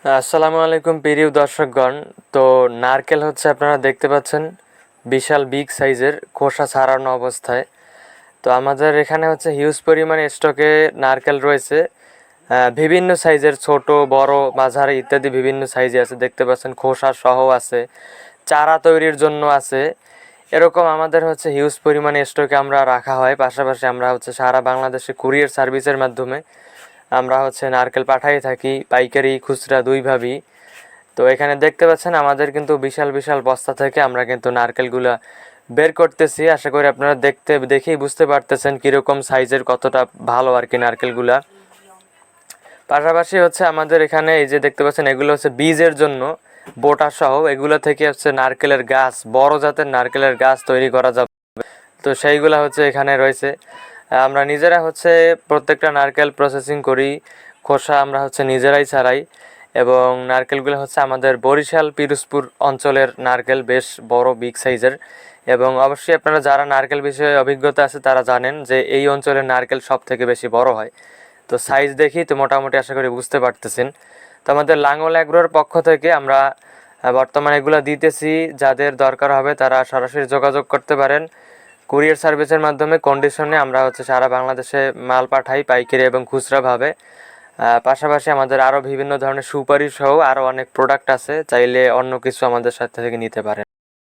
আসসালামু আলাইকুম প্রিয় দর্শকগণ। তো নারকেল হচ্ছে আপনারা দেখতে পাচ্ছেন বিশাল বিগ সাইজের খোসা ছাড়ানো অবস্থায়। তো আমাদের এখানে হচ্ছে হিউজ পরিমাণে স্টকে নারকেল রয়েছে, বিভিন্ন সাইজের, ছোট বড় মাঝারি ইত্যাদি বিভিন্ন সাইজে আছে। দেখতে পাচ্ছেন খোসা সহ আছে, চারা তৈরির জন্য আছে। এরকম আমাদের হচ্ছে হিউজ পরিমাণে স্টকে আমরা রাখা হয়। পাশাপাশি আমরা হচ্ছে সারা বাংলাদেশে কুরিয়ার সার্ভিসের মাধ্যমে আমরা হচ্ছে নারকেল পাঠাই থাকি, পাইকারি খুচরা দুইভাবেই। তো এখানে দেখতে পাচ্ছেন আমাদের কিন্তু বিশাল বিশাল বস্তা থেকে আমরা কিন্তু নারকেলগুলা বের করতেছি। আশা করি আপনারা দেখেই বুঝতে পারতেছেন কীরকম সাইজের, কতটা ভালো আর কি নারকেলগুলা। পাশাপাশি হচ্ছে আমাদের এখানে এই যে দেখতে পাচ্ছেন এগুলো হচ্ছে বীজের জন্য, বোটা সহ এগুলো থেকে হচ্ছে নারকেলের গাছ, বড় জাতের নারকেলের গাছ তৈরি করা যাবে। তো সেইগুলা হচ্ছে এখানে রয়েছে। আমরা নিজেরা হচ্ছে প্রত্যেকটা নারকেল প্রসেসিং করি, খোসা আমরা হচ্ছে নিজেরাই ছাড়াই। এবং নারকেলগুলো হচ্ছে আমাদের বরিশাল পিরোজপুর অঞ্চলের নারকেল, বেশ বড় বিগ সাইজের। এবং অবশ্যই আপনারা যারা নারকেল বিষয়ে অভিজ্ঞতা আছে তারা জানেন যে এই অঞ্চলের নারকেল সব থেকে বেশি বড় হয়। তো সাইজ দেখি তো মোটামুটি আশা করি বুঝতে পারতেছেন। তো আমাদের লাঙ্গল অ্যাগ্রোর পক্ষ থেকে আমরা বর্তমানে এগুলো দিতেছি। যাদের দরকার হবে তারা সরাসরি যোগাযোগ করতে পারেন। কুরিয়ার সার্ভিসের মাধ্যমে কন্ডিশনে আমরা হচ্ছে সারা বাংলাদেশে মাল পাঠাই, পাইকারি এবং খুচরাভাবে। পাশাপাশি আমাদের আরও বিভিন্ন ধরনের সুপারি সহ আরও অনেক প্রোডাক্ট আছে, চাইলে অন্য কিছু আমাদের সাথে থেকে নিতে পারেন।